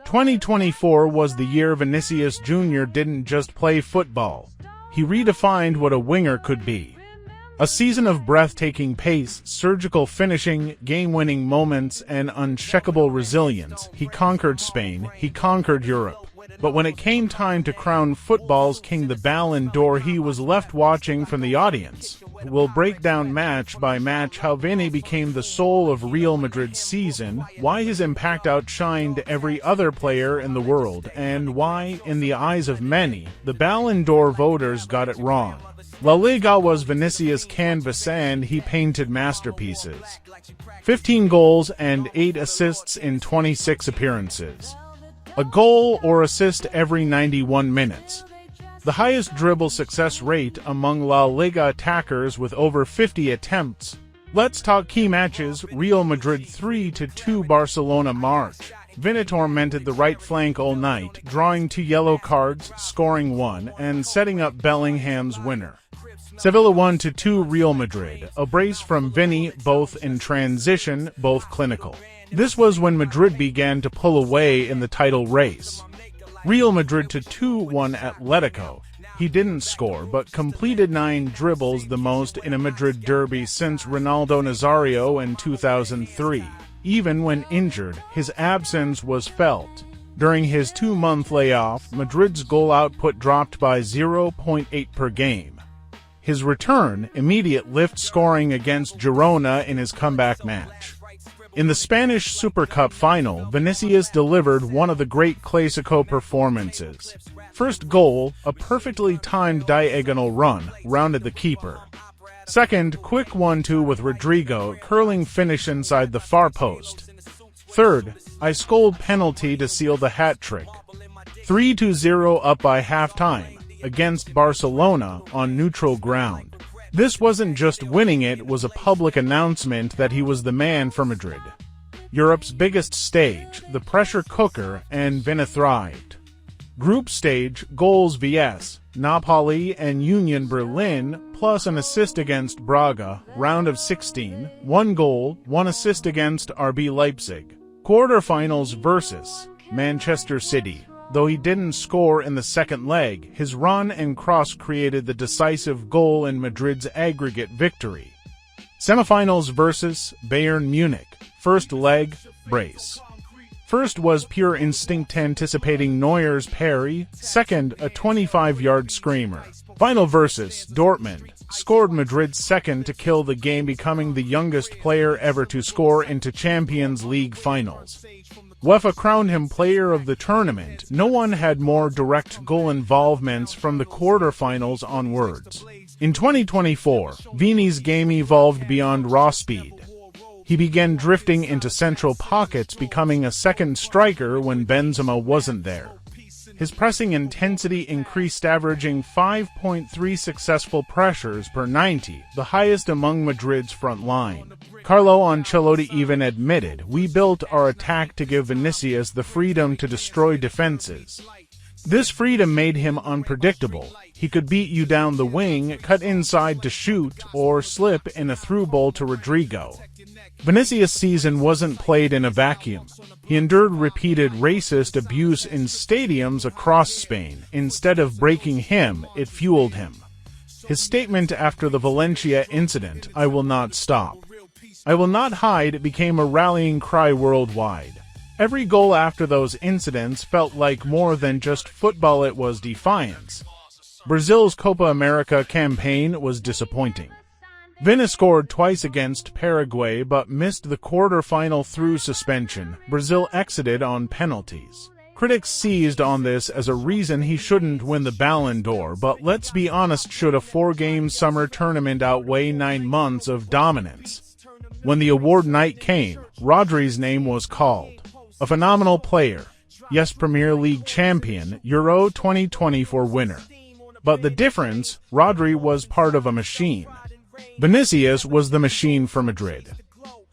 2024 was the year Vinícius Júnior didn't just play football. He redefined what a winger could be. A season of breathtaking pace, surgical finishing, game-winning moments, and unshakable resilience. He conquered Spain, he conquered Europe. But when it came time to crown football's king the Ballon d'Or, he was left watching from the audience. We'll break down match by match how Vini became the soul of Real Madrid's season, why his impact outshined every other player in the world, and why, in the eyes of many, the Ballon d'Or voters got it wrong. La Liga was Vinícius' canvas and he painted masterpieces. 15 goals and 8 assists in 26 appearances. A goal or assist every 91 minutes. The highest dribble success rate among La Liga attackers with over 50 attempts. Let's talk key matches. Real Madrid 3-2 Barcelona March. Vini tormented the right flank all night, drawing 2 yellow cards, scoring 1, and setting up Bellingham's winner. Sevilla 1-2 Real Madrid. A brace from Vini, both in transition, both clinical. This was when Madrid began to pull away in the title race. Real Madrid 2-1 Atletico. He didn't score, but completed 9 dribbles, the most in a Madrid derby since Ronaldo Nazario in 2003. Even when injured, his absence was felt. During his 2-month layoff, Madrid's goal output dropped by 0.8 per game. His return, immediate lift, scoring against Girona in his comeback match. In the Spanish Supercopa final, Vinícius delivered one of the great Clásico performances. First goal, a perfectly timed diagonal run, rounded the keeper. Second, quick 1-2 with Rodrigo, curling finish inside the far post. Third, ice cold penalty to seal the hat-trick. 3-0 up by halftime, against Barcelona on neutral ground. This wasn't just winning, it was a public announcement that he was the man for Madrid. Europe's biggest stage, the pressure cooker, and Vini thrived. Group stage, goals vs. Napoli and Union Berlin, plus an assist against Braga, round of 16, 1 goal, 1 assist against RB Leipzig. Quarterfinals versus Manchester City. Though he didn't score in the second leg, his run and cross created the decisive goal in Madrid's aggregate victory. Semifinals versus Bayern Munich. First leg, brace. First was pure instinct anticipating Neuer's parry, second a 25-yard screamer. Final versus Dortmund. Scored Madrid's second to kill the game, becoming the youngest player ever to score into Champions League finals. UEFA crowned him player of the tournament. No one had more direct goal involvements from the quarterfinals onwards. In 2024, Vini's game evolved beyond raw speed. He began drifting into central pockets, becoming a second striker when Benzema wasn't there. His pressing intensity increased, averaging 5.3 successful pressures per 90, the highest among Madrid's front line. Carlo Ancelotti even admitted, "We built our attack to give Vinícius the freedom to destroy defenses." This freedom made him unpredictable. He could beat you down the wing, cut inside to shoot, or slip in a through ball to Rodrigo. Vinícius' season wasn't played in a vacuum. He endured repeated racist abuse in stadiums across Spain. Instead of breaking him, it fueled him. His statement after the Valencia incident, "I will not stop. I will not hide," became a rallying cry worldwide. Every goal after those incidents felt like more than just football, it was defiance. Brazil's Copa America campaign was disappointing. Vini scored twice against Paraguay but missed the quarter-final through suspension. Brazil exited on penalties. Critics seized on this as a reason he shouldn't win the Ballon d'Or, but let's be honest, should a 4-game summer tournament outweigh 9 months of dominance? When the award night came, Rodri's name was called. A phenomenal player. Yes, Premier League champion, Euro 2024 winner. But the difference, Rodri was part of a machine. Vinícius was the machine for Madrid.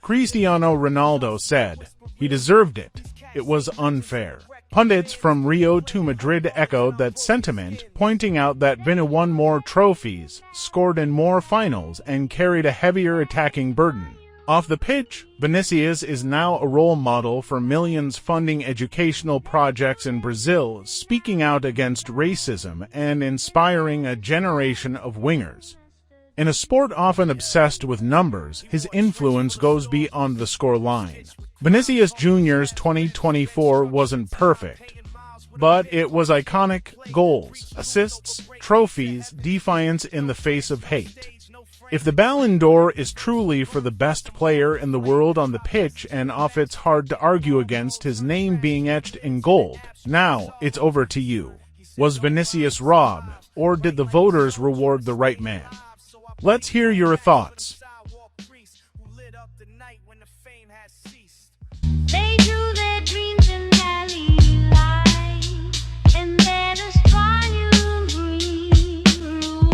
Cristiano Ronaldo said, "He deserved it. It was unfair." Pundits from Rio to Madrid echoed that sentiment, pointing out that Vini won more trophies, scored in more finals, and carried a heavier attacking burden. Off the pitch, Vinícius is now a role model for millions funding educational projects in Brazil, speaking out against racism and inspiring a generation of wingers. In a sport often obsessed with numbers, his influence goes beyond the scoreline. Vinícius Júnior's 2024 wasn't perfect, but it was iconic: goals, assists, trophies, defiance in the face of hate. If the Ballon d'Or is truly for the best player in the world on the pitch and off, it's hard to argue against his name being etched in gold. Now, it's over to you. Was Vinícius robbed, or did the voters reward the right man? Let's hear your thoughts. They drew their dreams in alley light, and let us find new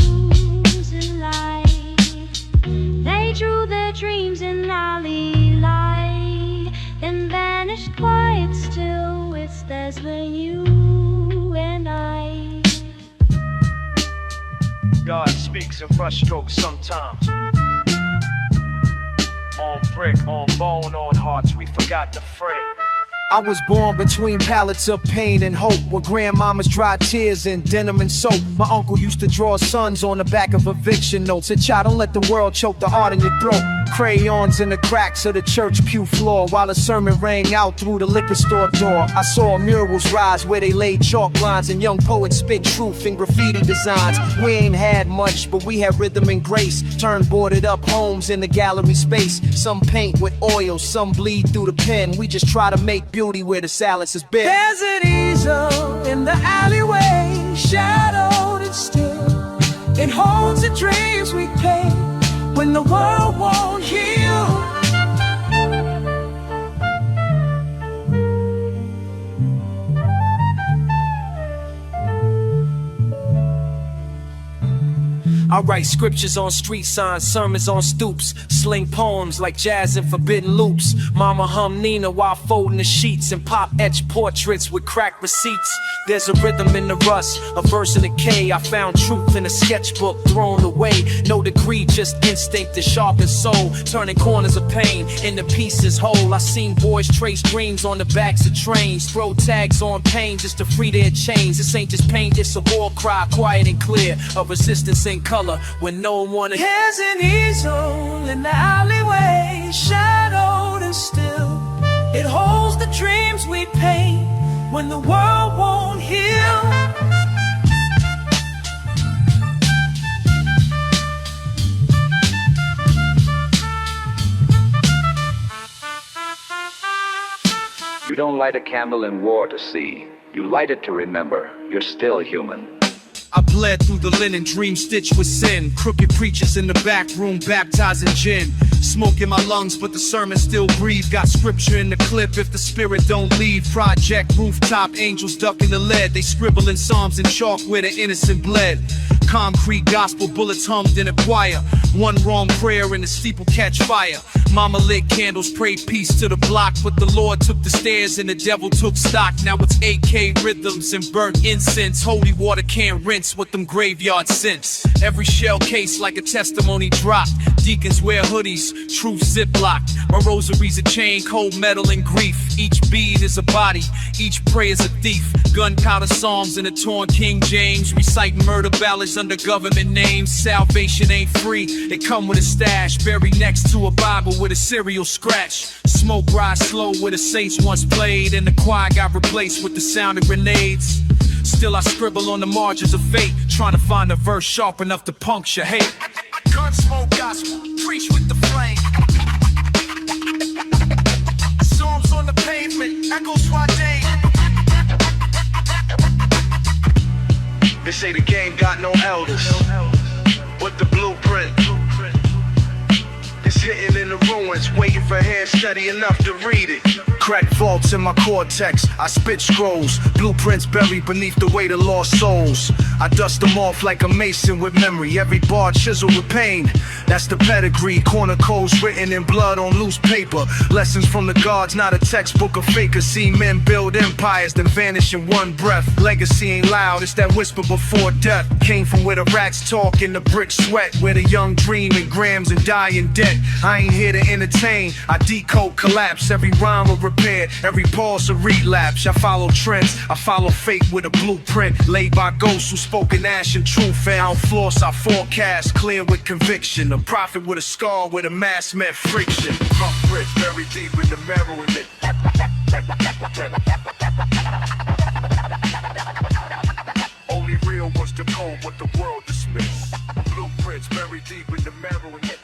rooms in life. They drew their dreams in alley light, and vanished quiet still. It's that's when you and I. God speaks in brush strokes sometimes. On brick, on bone, on hearts, we forgot to fray. I was born between pallets of pain and hope, where grandmama's dried tears in denim and soap. My uncle used to draw sons on the back of eviction notes. Said, "Child, don't let the world choke the art in your throat." Crayons in the cracks of the church pew floor, while a sermon rang out through the liquor store door. I saw murals rise where they laid chalk lines, and young poets spit truth in graffiti designs. We ain't had much, but we had rhythm and grace. Turned boarded up homes in the gallery space. Some paint with oil, some bleed through the pen. We just try to make beauty where the silence is bare. There's an easel in the alleyway, shadowed and still. It holds the dreams we paint when the world won't heal. I write scriptures on street signs, sermons on stoops, sling poems like jazz and forbidden loops. Mama hum Nina while folding the sheets, and pop etch portraits with cracked receipts. There's a rhythm in the rust, a verse in the K. I found truth in a sketchbook thrown away. No degree, just instinct to sharpen soul, turning corners of pain into pieces whole. I seen boys trace dreams on the backs of trains, throw tags on pain just to free their chains. This ain't just pain, it's a war cry, quiet and clear, of resistance in color when no one wanna. Here's an easel in the alleyway, shadowed and still. It holds the dreams we paint when the world won't heal. You don't light a candle in war to see. You light it to remember you're still human. I bled through the linen, dream stitched with sin. Crooked preachers in the back room baptizing gin. Smoke in my lungs, but the sermon still breathe. Got scripture in the clip if the spirit don't leave. Project rooftop, angels ducking the lead. They scribble in psalms in chalk where the innocent bled. Concrete gospel bullets hummed in a choir. One wrong prayer and the steeple catch fire. Mama lit candles, prayed peace to the block, but the Lord took the stairs and the devil took stock. Now it's AK rhythms and burnt incense. Holy water can't rinse with them graveyard scents. Every shell case like a testimony dropped. Deacons wear hoodies, truth ziplocked. My rosary's a chain, cold metal and grief. Each bead is a body, each prayer's a thief. Gunpowder psalms in a torn King James, reciting murder ballads under government names. Salvation ain't free, they come with a stash. Buried next to a Bible with a serial scratch. Smoke rise slow where the saints once played, and the choir got replaced with the sound of grenades. Still I scribble on the margins of fate, trying to find a verse sharp enough to puncture hate. Gunsmoke gospel, preach with the flame. Storms on the pavement, echoes Swade. They say the game got no elders, but the blueprint is hitting in the ruins, waiting for hands steady enough to read it. Secret vaults in my cortex. I spit scrolls, blueprints buried beneath the weight of lost souls. I dust them off like a mason with memory. Every bar chiseled with pain. That's the pedigree. Corner codes written in blood on loose paper. Lessons from the gods, not a textbook of fakers. See men build empires, then vanish in one breath. Legacy ain't loud, it's that whisper before death. Came from where the rats talk and the bricks sweat, where the young dream in grams and die in debt. I ain't here to entertain, I decode collapse. Every rhyme a repair, every pause a relapse. I follow trends, I follow fate with a blueprint laid by ghosts who spoke in ash and truth. Found floss, I forecast, clear with conviction. A prophet with a scar where the mask met friction. Rough bridge buried deep in the marrow in it. Only real was the code, what the world dismissed. Blueprints buried deep in the marrow in it.